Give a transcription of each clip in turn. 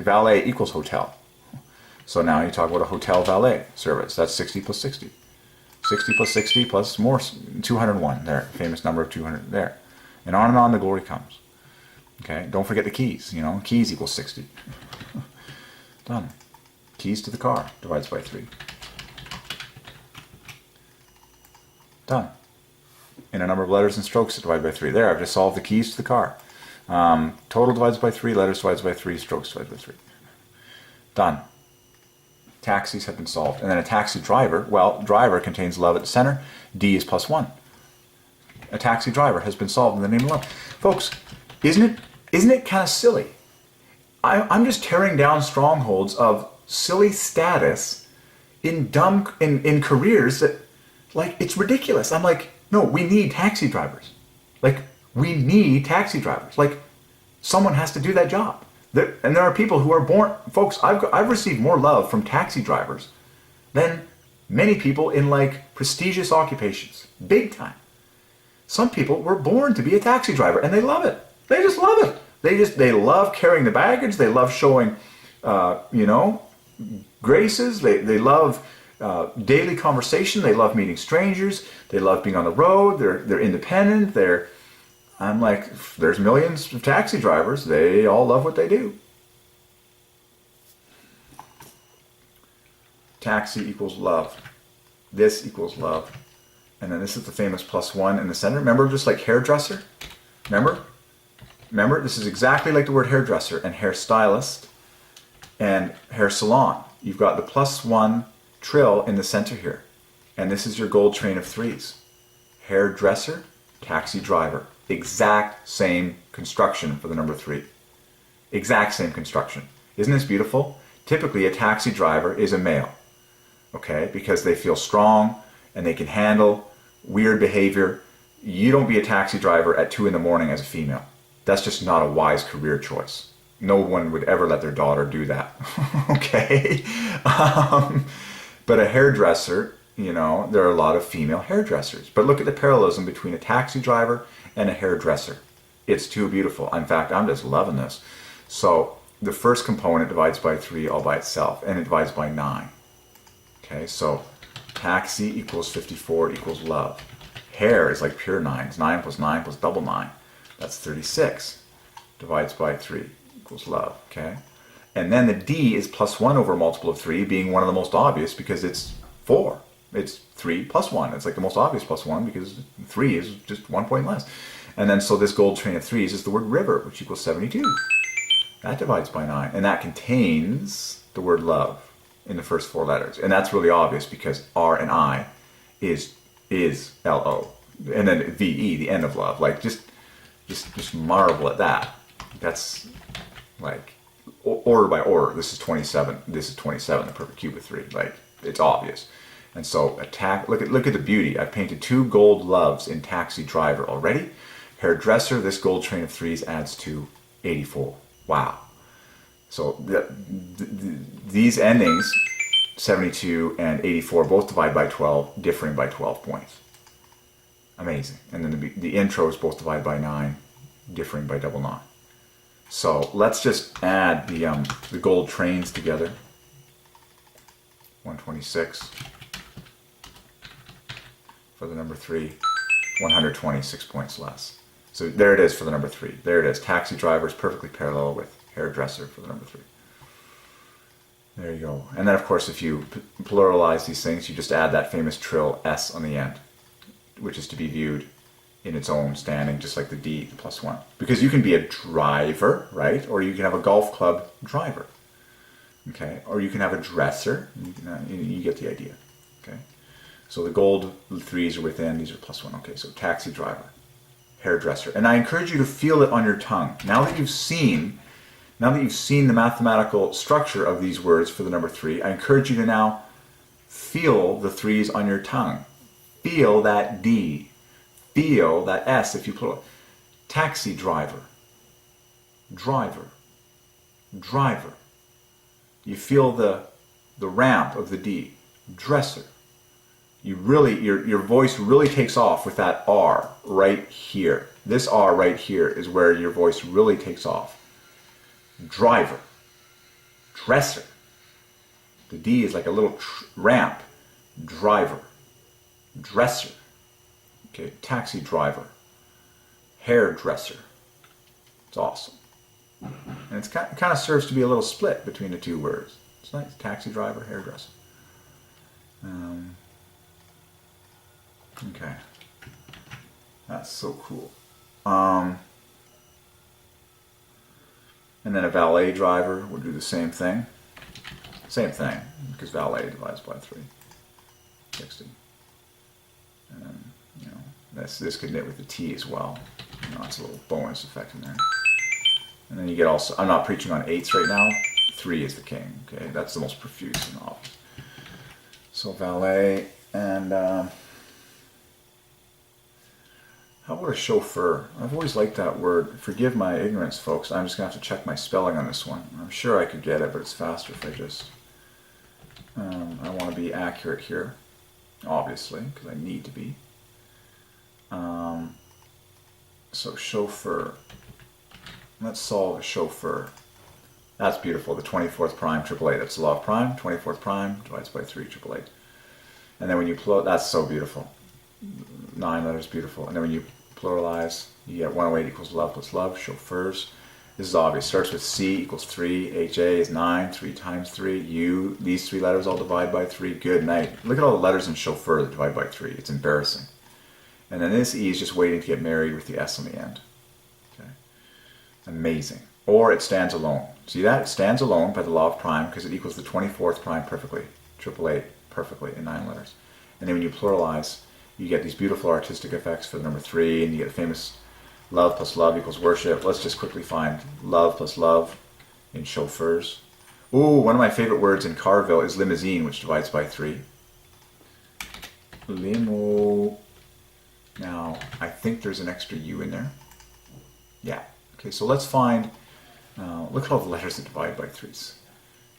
valet equals hotel. So now you talk about a hotel valet service. That's 60 plus 60. 60 plus 60 plus more, 201 there. Famous number of 200 there. And on the glory comes. Okay, don't forget the keys. You know, keys equals 60. Done. Keys to the car divides by 3. Done. In a number of letters and strokes divided by 3. There, I've just solved the keys to the car. Total divides by 3, letters divides by 3, strokes divides by 3. Done. Taxis have been solved. And then a taxi driver, well, driver contains love at the center. D is plus 1. A taxi driver has been solved in the name of love. Folks, isn't it kind of silly? I'm just tearing down strongholds of silly status in careers that, like, it's ridiculous. I'm like, no, we need taxi drivers. Like, we need taxi drivers. Like, someone has to do that job. And there are people who are born, folks, I've received more love from taxi drivers than many people in, like, prestigious occupations. Big time. Some people were born to be a taxi driver, and they love it. They just love it. They love carrying the baggage. They love showing, graces. They love daily conversation. They love meeting strangers. They love being on the road. They're independent. I'm like, there's millions of taxi drivers. They all love what they do. Taxi equals love. This equals love. And then this is the famous plus 1 in the center. Remember, just like hairdresser? Remember, this is exactly like the word hairdresser and hairstylist and hair salon. You've got the plus 1 trill in the center here. And this is your gold train of 3s. Hairdresser, taxi driver. Exact same construction for the number 3. Exact same construction. Isn't this beautiful? Typically, a taxi driver is a male. Okay? Because they feel strong and they can handle weird behavior. You don't be a taxi driver at 2 in the morning as a female. That's just not a wise career choice. No one would ever let their daughter do that. Okay? But a hairdresser, you know, there are a lot of female hairdressers. But look at the parallelism between a taxi driver and a hairdresser. It's too beautiful. In fact, I'm just loving this. So the first component divides by 3 all by itself, and it divides by 9. Okay, so taxi equals 54 equals love. Hair is like pure 9s. 9 plus double 9. That's 36. Divides by 3 equals love. Okay? And then the D is plus 1 over a multiple of 3, being one of the most obvious because it's 4. It's 3 plus 1. It's like the most obvious plus 1 because 3 is just 1 point less. And then so this gold train of 3s is the word river, which equals 72. That divides by 9. And that contains the word love in the first 4 letters. And that's really obvious because R and I is L-O. And then V-E, the end of love. Like, just marvel at that. That's like order by order. This is 27. This is 27, the perfect cube of 3. Like, it's obvious. And so look at the beauty. I've painted 2 gold loves in taxi driver already. Hairdresser, this gold train of 3s adds to 84. Wow. So these endings, 72 and 84, both divide by 12, differing by 12 points. Amazing. And then the intros both divide by 9, differing by double 9. So let's just add the gold trains together. 126 for the number 3, 126 points less. So there it is for the number 3. There it is. Taxi driver is perfectly parallel with hairdresser for the number 3. There you go. And then, of course, if you pluralize these things, you just add that famous trill S on the end, which is to be viewed in its own standing, just like the D, the plus 1. Because you can be a driver, right? Or you can have a golf club driver. Okay? Or you can have a dresser. You get the idea. Okay? So the gold 3s are within, these are plus 1. Okay, so taxi driver, hairdresser. And I encourage you to feel it on your tongue. Now that you've seen the mathematical structure of these words for the number 3, I encourage you to now feel the 3s on your tongue. Feel that D. Feel that S if you plural. Taxi driver. Driver. Driver. You feel the ramp of the D. Dresser. You really, your voice really takes off with that R right here. This R right here is where your voice really takes off. Driver. dresser. The D is like a little ramp. Driver. Dresser. Okay, taxi driver. Hairdresser. It's awesome. And it kind of serves to be a little split between the two words. It's nice. Taxi driver, hairdresser. Okay. That's so cool. And then a valet driver would do the same thing. Same thing, because valet divides by 3. 60. And then, you know, this could knit with the T as well. You know, it's a little bonus effect in there. And then you get also, I'm not preaching on 8s right now. 3 is the king, okay? That's the most profuse and obvious. So valet, and how about a chauffeur? I've always liked that word. Forgive my ignorance, folks. I'm just going to have to check my spelling on this one. I'm sure I could get it, but it's faster if I just... I want to be accurate here, obviously, because I need to be. So chauffeur. Let's solve a chauffeur. That's beautiful. The 24th prime, triple 8. That's the law of prime. 24th prime divides by 3, triple 8. And then when you pluralize, that's so beautiful. 9 letters, beautiful. And then when you pluralize, you get 108 equals love plus love. Chauffeurs. This is obvious. Starts with C equals 3. HA is 9. 3 times 3. U, these 3 letters all divide by 3. Good night. Look at all the letters in chauffeur that divide by 3. It's embarrassing. And then this E is just waiting to get married with the S on the end. Okay. Amazing. Or it stands alone. See that? It stands alone by the law of prime because it equals the 24th prime perfectly. Triple 8 perfectly in 9 letters. And then when you pluralize, you get these beautiful artistic effects for the number 3, and you get the famous love plus love equals worship. Let's just quickly find love plus love in chauffeurs. Ooh, one of my favorite words in Carville is limousine, which divides by 3. Limo. Now, I think there's an extra U in there. Yeah. Okay, so let's find, look at all the letters that divide by 3s.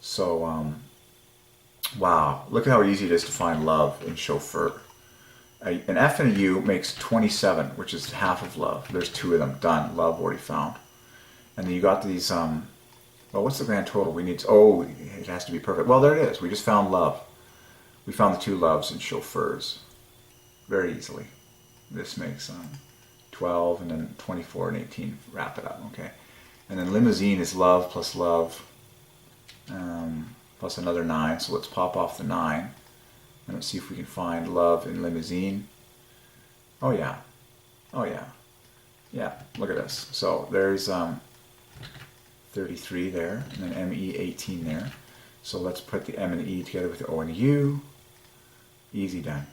So, wow, look at how easy it is to find love in chauffeur. An F and a U makes 27, which is half of love. There's 2 of them. Done. Love already found. And then you got these, well, what's the grand total? We need, oh, it has to be perfect. Well, there it is. We just found love. We found the 2 loves in chauffeurs very easily. This makes 12, and then 24 and 18. Wrap it up, okay? And then limousine is love, plus another 9. So let's pop off the 9. And let's see if we can find love in limousine. Oh yeah. Oh yeah. Yeah, look at this. So there's 33 there, and then ME 18 there. So let's put the M and E together with the O and U. Easy done.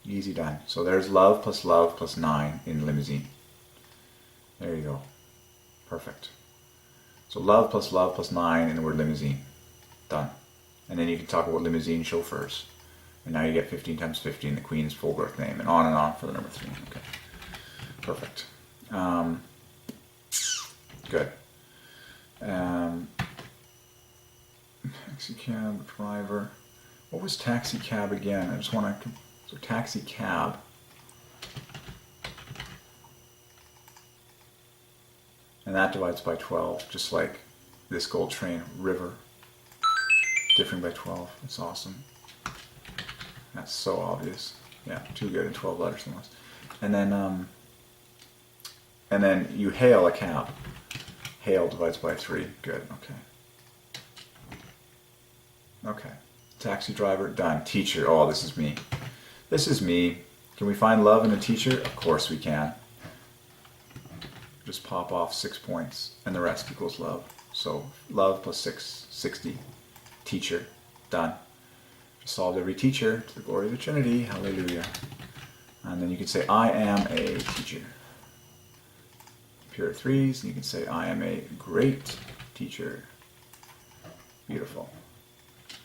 Easy done. So there's love plus 9 in limousine. There you go. Perfect. So love plus 9 in the word limousine. Done. And then you can talk about limousine chauffeurs. And now you get 15 times 15, the Queen's full birth name, and on for the number 3. Okay. Perfect. Good. Taxi cab driver. What was taxi cab again? I just want to... So taxi cab. And that divides by 12, just like this gold train, river. Differing by 12. It's awesome. That's so obvious. Yeah, too good in 12 letters almost. And then you hail a cab. Hail divides by 3. Good. Okay. Okay. Taxi driver, done. Teacher. Oh, this is me. This is me. Can we find love in a teacher? Of course we can. Just pop off 6 points, and the rest equals love. So love plus 6, 60. Teacher, done. Just solved every teacher to the glory of the Trinity. Hallelujah. And then you can say, I am a teacher. Pure 3s, and you can say, I am a great teacher. Beautiful.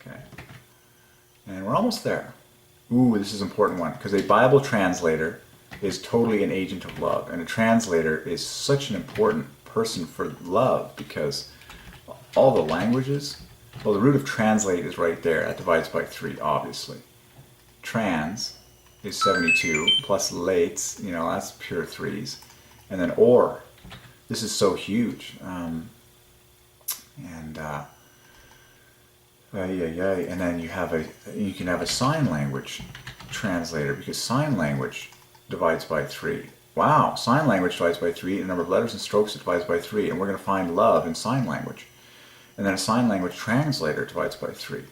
Okay. And we're almost there. Ooh, this is an important one, because a Bible translator is totally an agent of love, and a translator is such an important person for love, because all the languages, well, the root of translate is right there. That divides by 3, obviously. Trans is 72, plus lates, you know, that's pure 3s. And then or, this is so huge. And then you can have a sign language translator, because sign language divides by 3. Wow, sign language divides by 3, and the number of letters and strokes it divides by 3, and we're going to find love in sign language. And then a sign language translator divides by 3.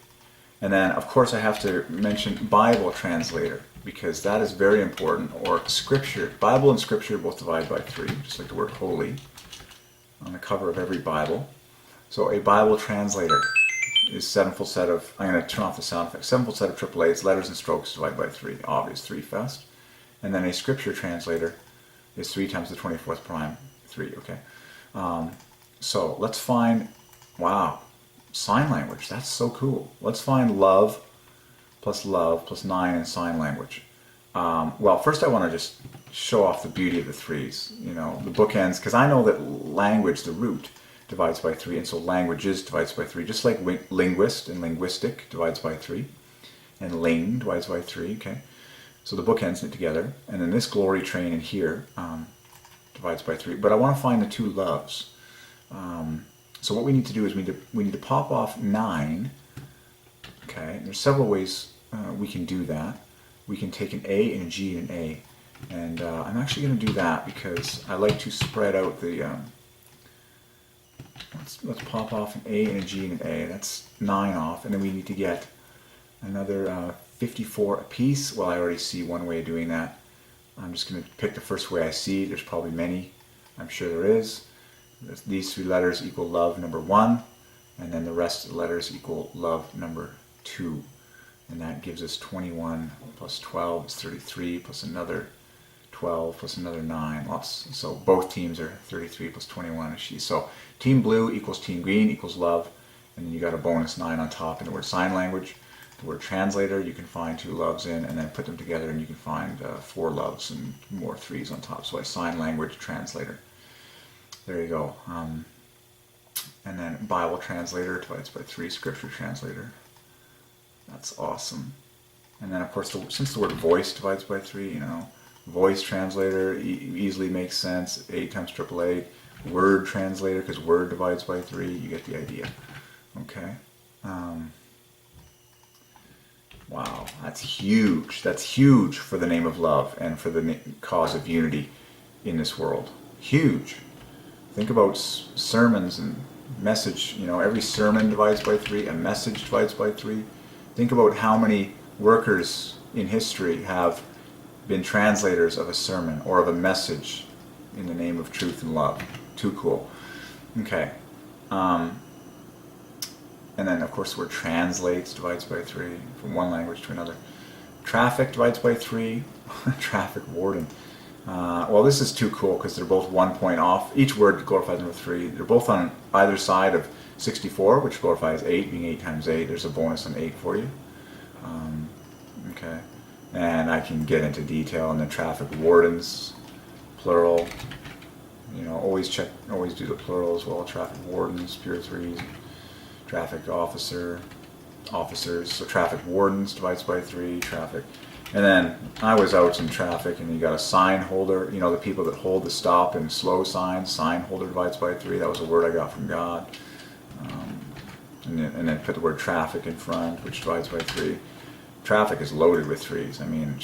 And then, of course, I have to mention Bible translator, because that is very important, or scripture. Bible and scripture both divide by 3, just like the word holy on the cover of every Bible. So a Bible translator is 7-fold set of, I'm going to turn off the sound effect, 7-fold set of triple A's, letters and strokes divided by 3, obvious, 3 fast. And then a scripture translator is 3 times the 24th prime, 3, okay. So let's find, wow, sign language, that's so cool. Let's find love plus 9 in sign language. Well, first I want to just show off the beauty of the 3s, you know, the bookends, because I know that language, the root, divides by 3, and so languages divides by 3, just like linguist and linguistic divides by 3, and ling divides by 3, okay? So the bookends knit together, and then this glory train in here divides by 3, but I want to find the 2 loves. So what we need to do is we need to pop off 9, okay? There's several ways we can do that. We can take an A and a G and an A, and I'm actually going to do that because I like to spread out the, let's pop off an A and a G and an A, that's 9 off, and then we need to get another 54 apiece. Well, I already see one way of doing that. I'm just going to pick the first way I see. There's probably many, I'm sure there is. These 3 letters equal love number 1, and then the rest of the letters equal love number 2. And that gives us 21 plus 12 is 33, plus another 12 plus another 9. Lots. So both teams are 33 plus 21. So team blue equals team green equals love, and then you got a bonus 9 on top in the word sign language. The word translator, you can find 2 loves in, and then put them together, and you can find 4 loves and more 3s on top. So a sign language translator. There you go. And then Bible translator divides by 3, scripture translator. That's awesome. And then, of course, since the word voice divides by 3, you know, voice translator easily makes sense. 8 times triple A. Word translator, because word divides by 3. You get the idea. Okay. Wow, that's huge. That's huge for the name of love and for the cause of unity in this world. Huge. Think about sermons and message. You know, every sermon divides by 3. A message divides by 3. Think about how many workers in history have been translators of a sermon or of a message in the name of truth and love. Too cool. Okay. And then, of course, the word translates divides by 3 from one language to another. Traffic divides by 3. Traffic warden. Well, this is too cool because they're both 1 point off. Each word glorifies number 3. They're both on either side of 64, which glorifies 8, being 8 times 8. There's a bonus on 8 for you. Okay. And I can get into detail on the traffic wardens, plural. You know, always do the plural as well. Traffic wardens, pure 3s. Traffic officers. So traffic wardens divides by 3. Traffic. And then I was out in traffic, and you got a sign holder. You know, the people that hold the stop and slow signs. Sign holder divides by 3. That was a word I got from God. And then put the word traffic in front, which divides by 3. Traffic is loaded with 3s. I mean,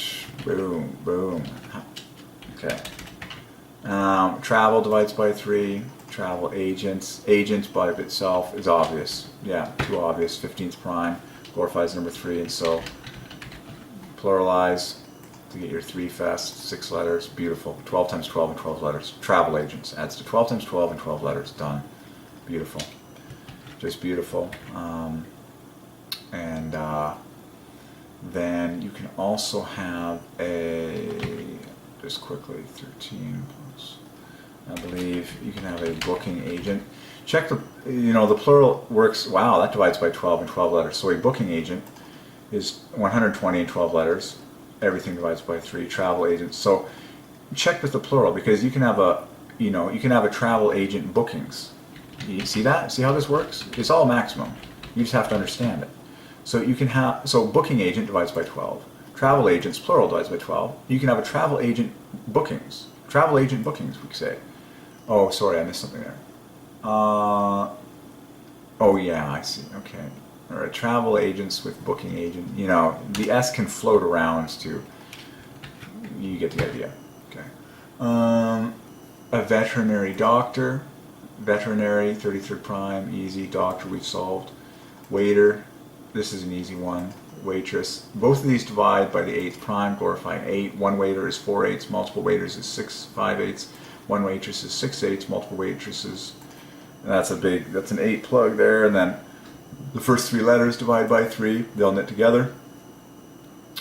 boom, boom. Okay. Travel divides by 3. Travel agents. Agents by itself is obvious. Yeah, too obvious. 15th prime glorifies number 3, and so pluralize to get your 3 fast, 6 letters. Beautiful. 12 times 12 and 12 letters. Travel agents adds to 12 times 12 and 12 letters. Done. Beautiful. Just beautiful. Then you can also have just quickly, 13 plus, I believe you can have a booking agent. Check the plural works, wow, that divides by 12 and 12 letters. So a booking agent is 120 and 12 letters. Everything divides by 3. Travel agent. So check with the plural, because you can have a travel agent bookings. You see that? See how this works? It's all maximum. You just have to understand it. So booking agent divides by 12. Travel agents, plural, divides by 12. You can have a travel agent bookings. Travel agent bookings, we could say. Oh, sorry, I missed something there. Oh yeah, I see. Okay. or a travel agents with booking agent. You know, the S can float around too. You get the idea. Okay. A veterinary doctor. Veterinary, 33rd prime, easy. Doctor, we've solved. Waiter, this is an easy one. Waitress, both of these divide by the 8th prime, glorifying 8. One waiter is 4/8, multiple waiters is 6/5/8. One waitress is 6/8, multiple waitresses. And that's an 8 plug there. And then the first 3 letters divide by 3. They'll knit together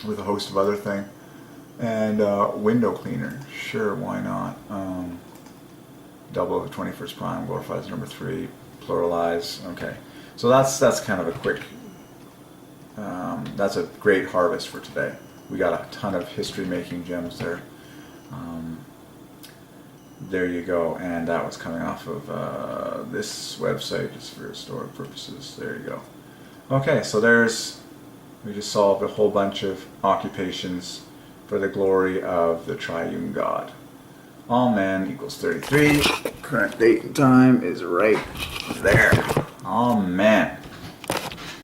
with a host of other things. And window cleaner, sure, why not? Double of the 21st prime, glorifies number 3, pluralize. Okay, so that's kind of a quick. That's a great harvest for today. We got a ton of history-making gems there. There you go, and that was coming off of this website just for historic purposes. There you go. Okay, so we just solved a whole bunch of occupations for the glory of the Triune God. All man equals 33. Current date and time is right there. Amen.